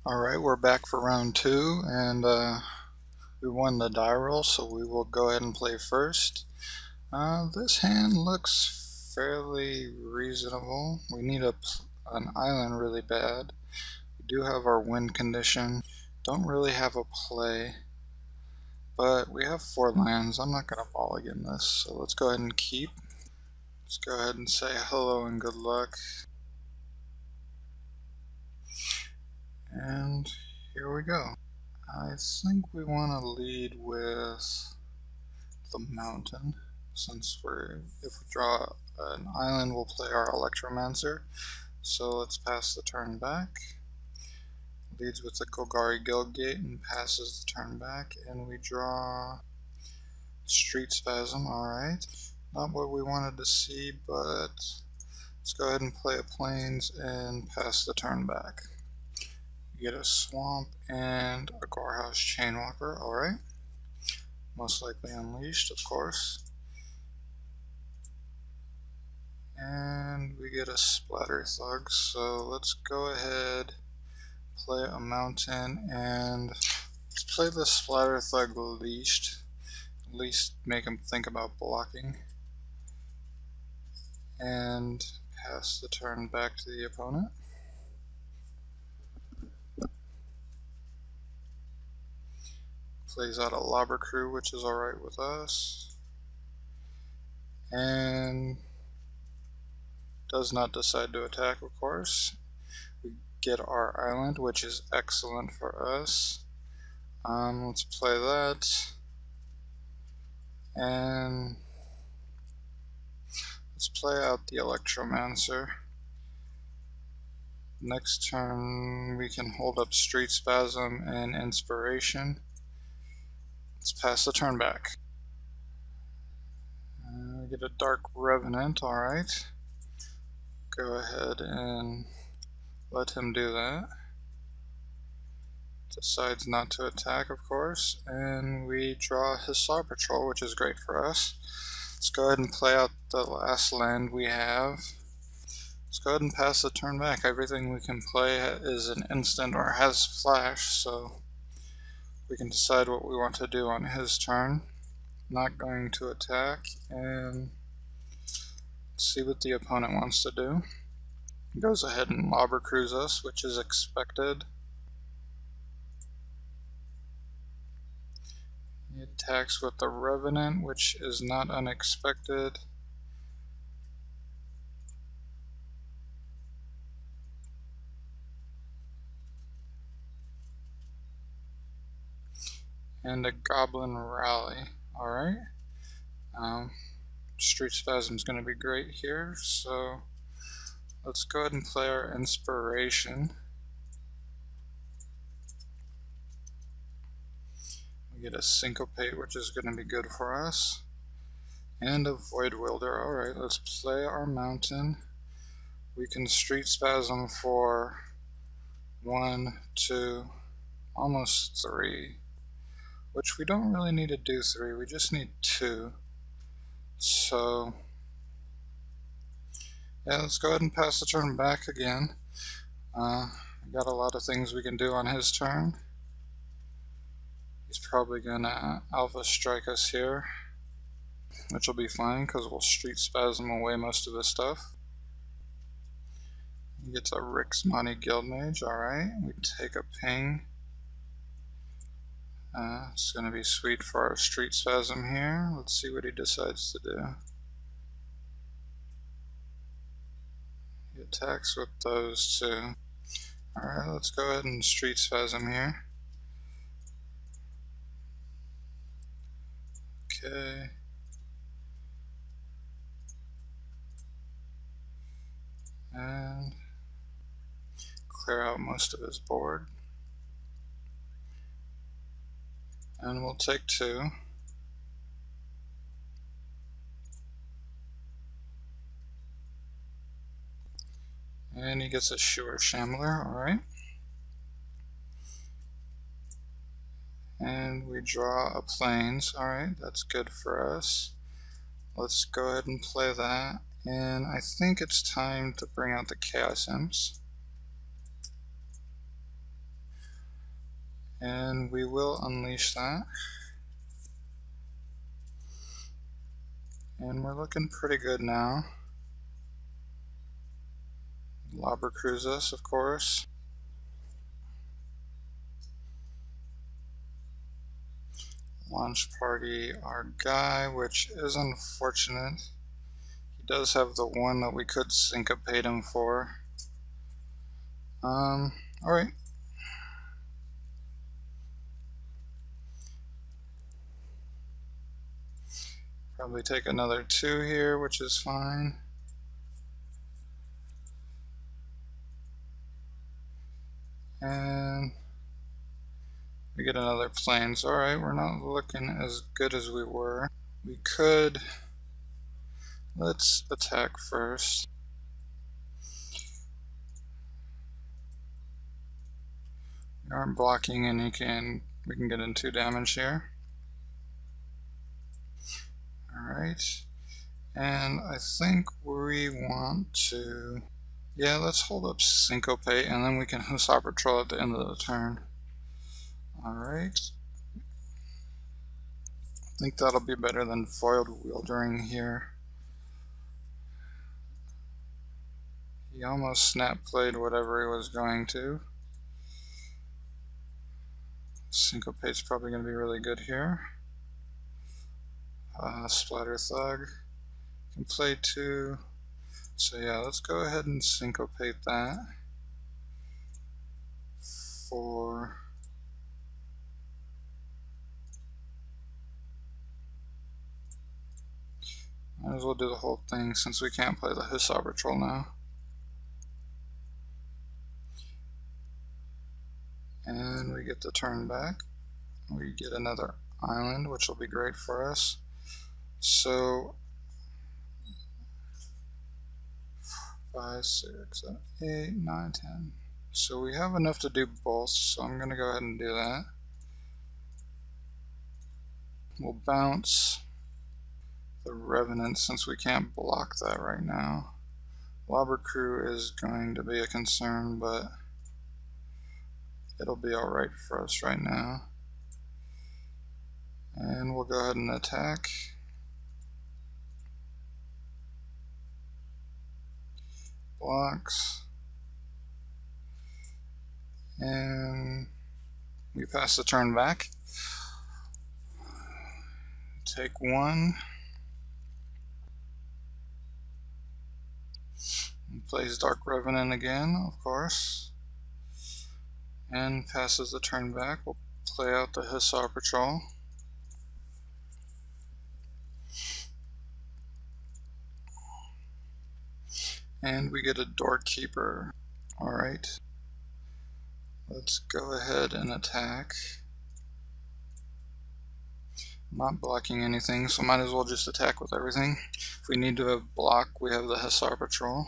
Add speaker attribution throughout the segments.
Speaker 1: Alright, we're back for round 2, and we won the die roll, so we will go ahead and play first. This hand looks fairly reasonable. We need an island really bad. We do have our win condition. Don't really have a play, but we have 4 lands. I'm not going to ball again this, so let's go ahead and keep. Let's go ahead and say hello and good luck. And here we go. I think we want to lead with the mountain, since if we draw an island, we'll play our Electromancer. So let's pass the turn back. Leads with the Golgari Guildgate and passes the turn back, and we draw Street Spasm. Alright, not what we wanted to see, but let's go ahead and play a Plains and pass the turn back. You get a Swamp and a Gorehouse Chainwalker. Alright, most likely unleashed, of course. And we get a Splatter Thug, so let's go ahead, play a mountain, and let's play the Splatter Thug leashed. At least make him think about blocking. And pass the turn back to the opponent. Plays out a Lobber Crew, which is alright with us. And does not decide to attack, of course. We get our island, which is excellent for us. Let's play that. And let's play out the Electromancer. Next turn we can hold up Street Spasm and Inspiration. Let's pass the turn back. We get a Dark Revenant, alright. Go ahead and let him do that. Decides not to attack, of course, and we draw Hussar Patrol, which is great for us. Let's go ahead and play out the last land we have. Let's go ahead and pass the turn back. Everything we can play is an instant or has flash, so we can decide what we want to do on his turn. Not going to attack, and see what the opponent wants to do. He goes ahead and Lobber Crews us, which is expected. He attacks with the Revenant, which is not unexpected. And a Goblin Rally. Alright. Street Spasm is going to be great here, so let's go ahead and play our Inspiration. We get a Syncopate, which is going to be good for us. And a Void Wielder. Alright, let's play our Mountain. We can Street Spasm for 1, 2, almost 3. Which we don't really need to do 3, we just need 2. So, yeah, let's go ahead and pass the turn back again. We got a lot of things we can do on his turn. He's probably gonna Alpha Strike us here, which will be fine because we'll Street Spasm away most of his stuff. He gets a Rixmani Guildmage, alright. We take a ping. It's going to be sweet for our Street Spasm here. Let's see what he decides to do. He attacks with those two. Alright, let's go ahead and Street Spasm here. Okay. And clear out most of his board. And we'll take 2. And he gets a Sure Shambler, alright. And we draw a Plains, alright, that's good for us. Let's go ahead and play that. And I think it's time to bring out the Chaos Imps. And we will unleash that. And we're looking pretty good now. Lobber crews us, of course. Launch party our guy, which is unfortunate. He does have the one that we could syncopate him for. Alright. Probably take another 2 here, which is fine. And we get another planes. Alright, we're not looking as good as we were. We could... Let's attack first. We aren't blocking and we can get in 2 damage here. Alright. And I think we want to... Yeah, let's hold up Syncopate and then we can Hussar Patrol at the end of the turn. Alright. I think that'll be better than Foiled Wieldering here. He almost snap played whatever he was going to. Syncopate's probably going to be really good here. Splatter Thug can play 2. So yeah, let's go ahead and syncopate that. 4. Might as well do the whole thing since we can't play the Hussar Patrol now. And we get the turn back. We get another island, which will be great for us. So 5, 6, 7, 8, 9, 10. So we have enough to do both, so I'm going to go ahead and do that. We'll bounce the Revenant since we can't block that right now. Lobber Crew is going to be a concern, but it'll be alright for us right now. And we'll go ahead and attack. Blocks. And we pass the turn back. Take 1. And plays Dark Revenant again, of course. And passes the turn back. We'll play out the Hussar Patrol. And we get a Doorkeeper. Alright. Let's go ahead and attack. I'm not blocking anything, so might as well just attack with everything. If we need to block, we have the Hussar Patrol.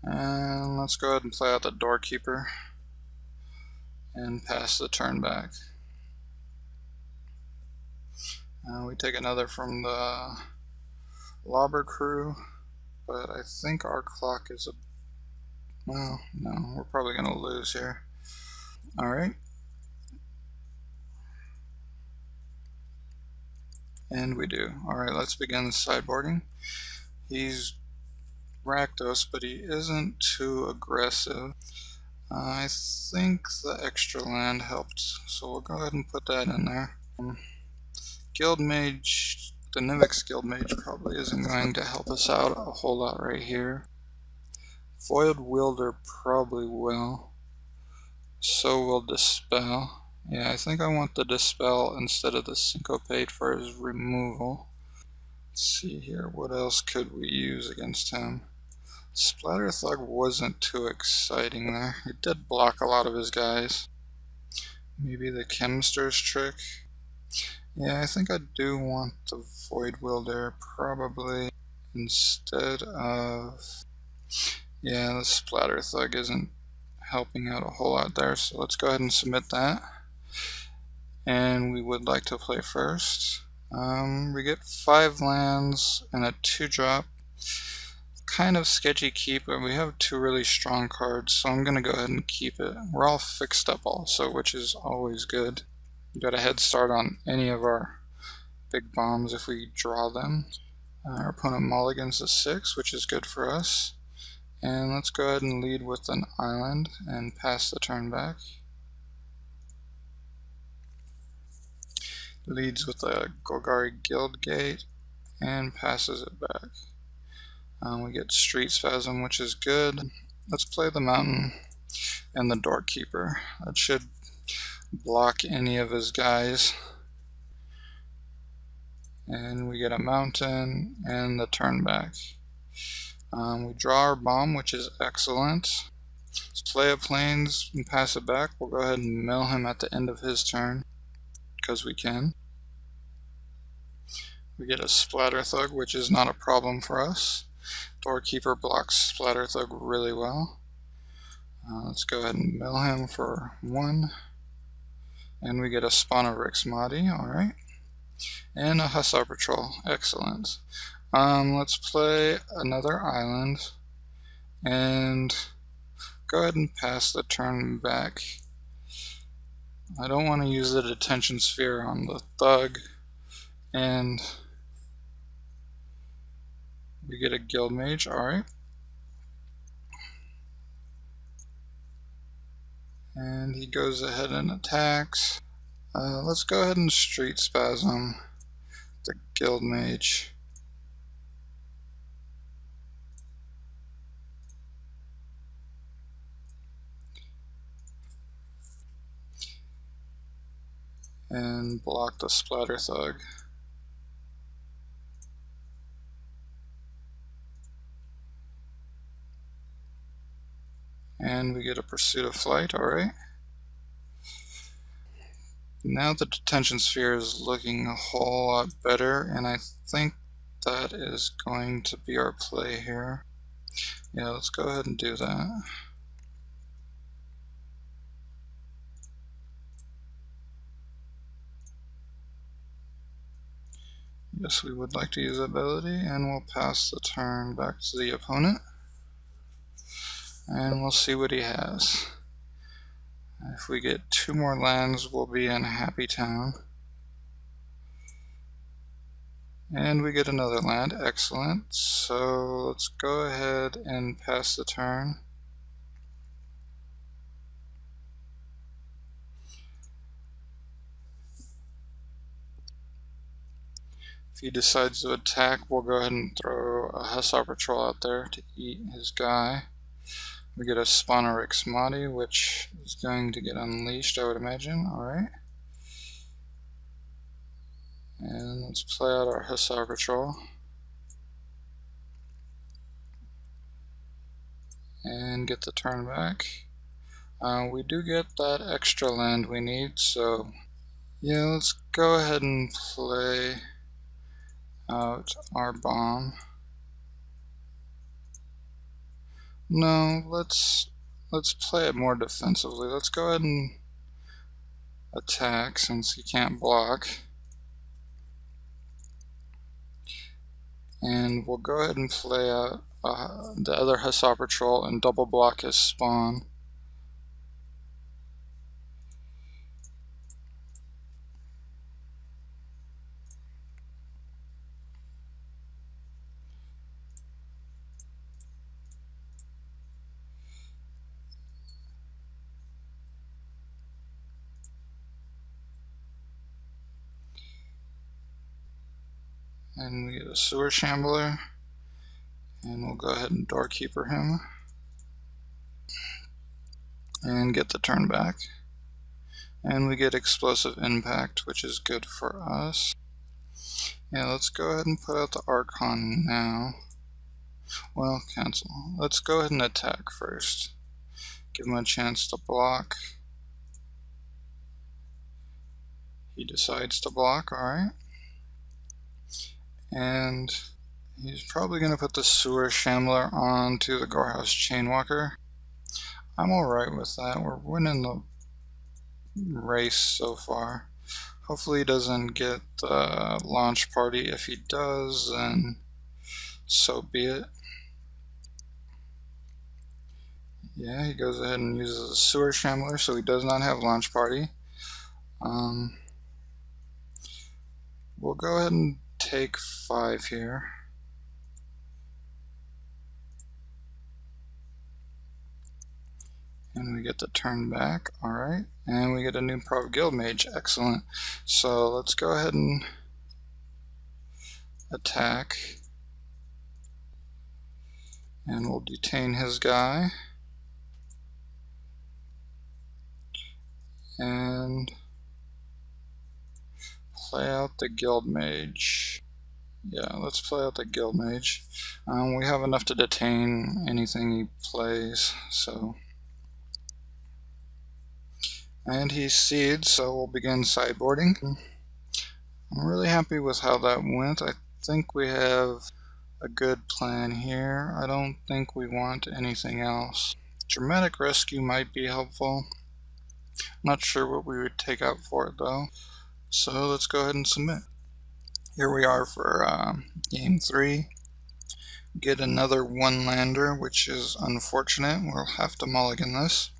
Speaker 1: And let's go ahead and play out the Doorkeeper and pass the turn back. We take another from the Lobber Crew, but I think our clock is well, no, we're probably going to lose here. Alright. And we do. Alright, let's begin sideboarding. He's racked us, but he isn't too aggressive. I think the extra land helped, so we'll go ahead and put that in there. Guild Mage, the Nivix Guild Mage probably isn't going to help us out a whole lot right here. Foiled Wielder probably will. So will Dispel. Yeah, I think I want the Dispel instead of the Syncopate for his removal. Let's see here, what else could we use against him? Splatter Thug wasn't too exciting there. He did block a lot of his guys. Maybe the Chemster's Trick. Yeah, I think I do want the Void Wielder probably instead of... Yeah, the Splatter Thug isn't helping out a whole lot there, so let's go ahead and submit that. And we would like to play first. We get 5 lands and a 2-drop. kind of sketchy keep, but we have two really strong cards, so I'm going to go ahead and keep it. We're all fixed up also, which is always good. We got a head start on any of our big bombs if we draw them. Our opponent mulligans a 6, which is good for us. And let's go ahead and lead with an island and pass the turn back. Leads with a Golgari Guild Gate and passes it back. We get Street Spasm, which is good. Let's play the Mountain and the Doorkeeper. That should block any of his guys. And we get a Mountain and the turn back. We draw our bomb, which is excellent. Let's play a Plains and pass it back. We'll go ahead and mill him at the end of his turn, because we can. We get a Splatter Thug, which is not a problem for us. Doorkeeper blocks Splatter Thug really well. Let's go ahead and mill him for 1. And we get a Spawn of Rix Mahdi, alright. And a Hussar Patrol, excellent. Let's play another island. And go ahead and pass the turn back. I don't want to use the Detention Sphere on the Thug. And we get a Guild Mage, alright. And he goes ahead and attacks. Let's go ahead and Street Spasm the Guild Mage. And block the Splatter Thug. And we get a Pursuit of Flight, alright. Now the Detention Sphere is looking a whole lot better, and I think that is going to be our play here. Yeah, let's go ahead and do that. Yes, we would like to use ability, and we'll pass the turn back to the opponent. And we'll see what he has. If we get 2 more lands, we'll be in Happy Town. And we get another land, excellent. So let's go ahead and pass the turn. If he decides to attack, we'll go ahead and throw a Hussar Patrol out there to eat his guy. We get a Spawn of Rix Mahdi, which is going to get unleashed, I would imagine. Alright. And let's play out our Hussar Patrol. And get the turn back. We do get that extra land we need, so yeah, let's go ahead and play out our bomb. No, let's play it more defensively. Let's go ahead and attack since he can't block. And we'll go ahead and play out the other Hussar Patrol and double block his spawn. And we get a Sewer Shambler, and we'll go ahead and Doorkeeper him and get the turn back. And we get Explosive Impact, which is good for us. Yeah, let's go ahead and put out the Archon now. Well, cancel. Let's go ahead and attack first. Give him a chance to block. He decides to block, alright. And he's probably going to put the Sewer Shambler onto the Gorehouse Chainwalker. I'm alright with that. We're winning the race so far. Hopefully he doesn't get the launch party. If he does, then so be it. Yeah, he goes ahead and uses a sewer shambler, so he does not have launch party. We'll go ahead and take 5 here. And we get the turn back, alright. And we get a new Prob Guild Mage, excellent. So let's go ahead and attack. And we'll detain his guy. And play out the Guild Mage. Yeah, let's play out the Guild Mage. We have enough to detain anything he plays, so. And he seeds, so we'll begin sideboarding. I'm really happy with how that went. I think we have a good plan here. I don't think we want anything else. Dramatic Rescue might be helpful. Not sure what we would take out for it though. So let's go ahead and submit. Here we are for game 3. Get another 1-lander, which is unfortunate. We'll have to mulligan this.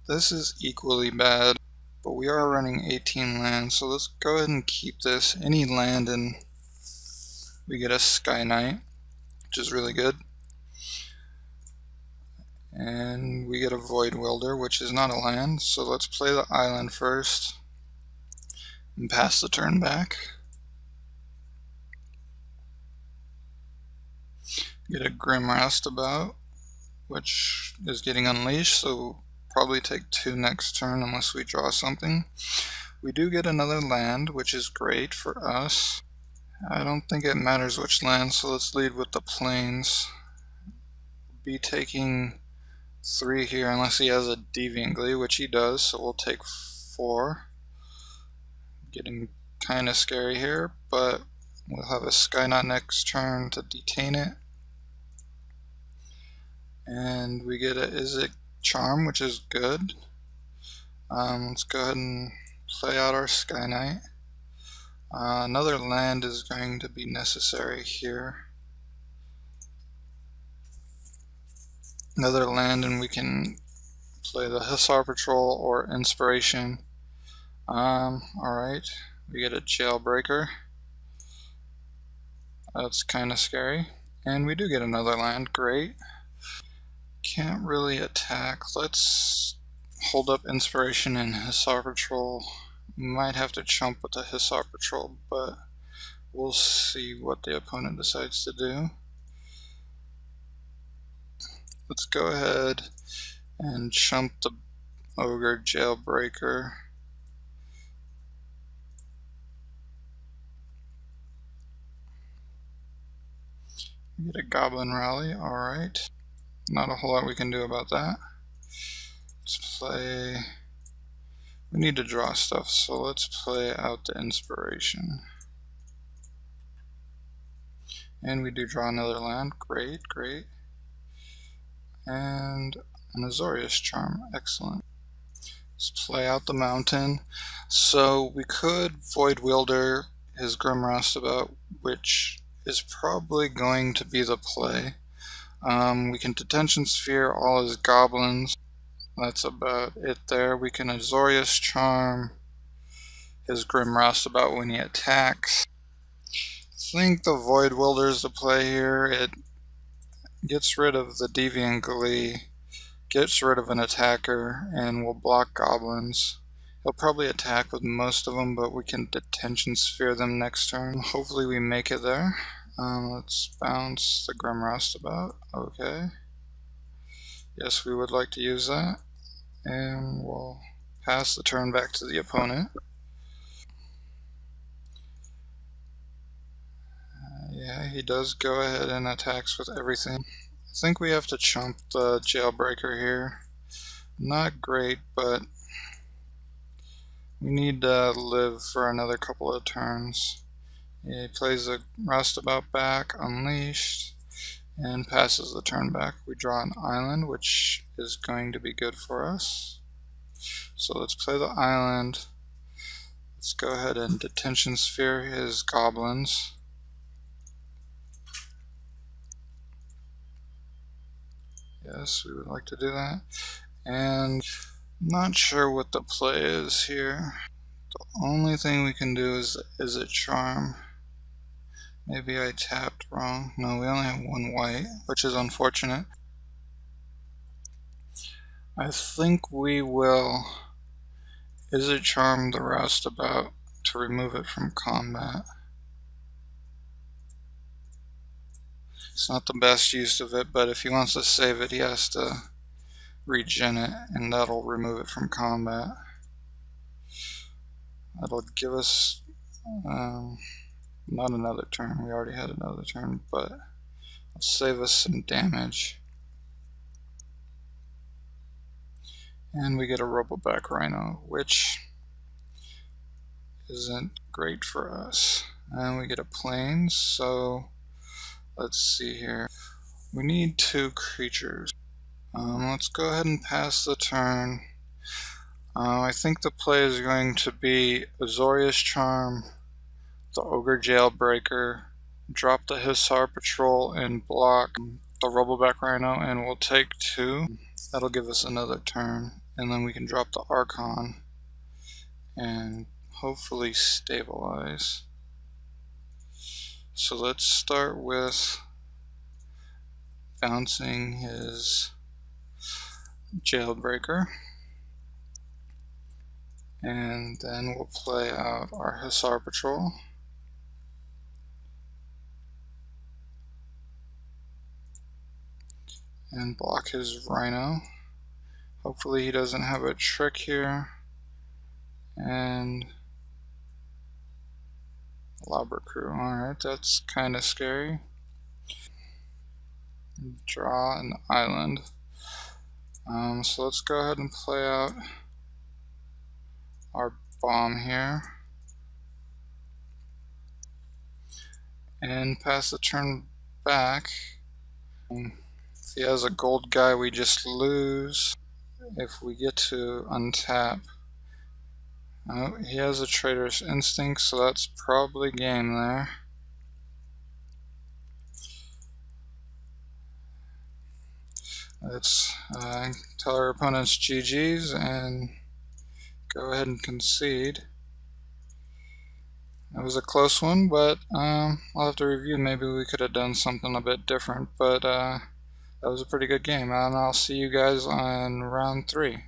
Speaker 1: This is equally bad, but we are running 18 lands, so let's go ahead and keep this. Any land and we get a Sky Knight, which is really good. And we get a Void Welder, which is not a land, so let's play the island first and pass the turn back. Get a Grim Roustabout, which is getting unleashed, so probably take 2 next turn unless we draw something. We do get another land, which is great for us. I don't think it matters which land, so let's lead with the plains. Be taking 3 here unless he has a Deviant Glee, which he does, so we'll take 4. Getting kind of scary here, but we'll have a Sky Knight next turn to detain it. And we get a Izzet Charm, which is good. Let's go ahead and play out our Sky Knight. Another land is going to be necessary here. Another land and we can play the Hussar Patrol or Inspiration. Alright, we get a Jailbreaker. That's kind of scary. And we do get another land, great. Can't really attack. Let's hold up Inspiration and Hussar Patrol. Might have to chump with the Hussar Patrol, but we'll see what the opponent decides to do. Let's go ahead and chump the Ogre Jailbreaker. We get a Goblin Rally, alright. Not a whole lot we can do about that. Let's play. We need to draw stuff, so let's play out the Inspiration. And we do draw another land, great, great. And an Azorius Charm, excellent. Let's play out the Mountain. So we could Void Wielder his Grim Roustabout, which is probably going to be the play. We can Detention Sphere all his goblins. That's about it there. We can Azorius Charm his Grim Roustabout when he attacks. I think the Void Welder is the play here. It gets rid of the Deviant Glee, gets rid of an attacker, and will block goblins. He'll probably attack with most of them, but we can Detention Sphere them next turn. Hopefully we make it there. Let's bounce the Grim Roustabout. Okay. Yes, we would like to use that. And we'll pass the turn back to the opponent. Yeah, he does go ahead and attacks with everything. I think we have to chump the Jailbreaker here. Not great, but we need to live for another couple of turns. He plays the Roustabout back, Unleashed, and passes the turn back. We draw an island, which is going to be good for us. So let's play the island. Let's go ahead and Detention Sphere his goblins. Yes, we would like to do that. And not sure what the play is here. The only thing we can do is it charm? Maybe I tapped wrong. No, we only have one white, which is unfortunate. I think we will is it charm the roustabout to remove it from combat. It's not the best use of it, but if he wants to save it, he has to regen it, and that'll remove it from combat. That'll give us not another turn. We already had another turn, but it'll save us some damage. And we get a roboback rhino, which isn't great for us. And we get a plane, so let's see here. We need 2 creatures. Let's go ahead and pass the turn. I think the play is going to be Azorius Charm, the Ogre Jailbreaker, drop the Hussar Patrol and block the Roboback Rhino, and we'll take 2. That'll give us another turn, and then we can drop the Archon and hopefully stabilize. So let's start with bouncing his Jailbreaker, and then we'll play out our Hussar Patrol. And block his Rhino. Hopefully he doesn't have a trick here. And Lobber Crew. Alright, that's kind of scary. Draw an island. So let's go ahead and play out our bomb here. And pass the turn back. If he has a gold guy, we just lose. If we get to untap. Oh, he has a Traitor's Instinct, so that's probably game there. Let's tell our opponents GG's and go ahead and concede. It was a close one, but I'll have to review. Maybe we could have done something a bit different, but that was a pretty good game, and I'll see you guys on round 3.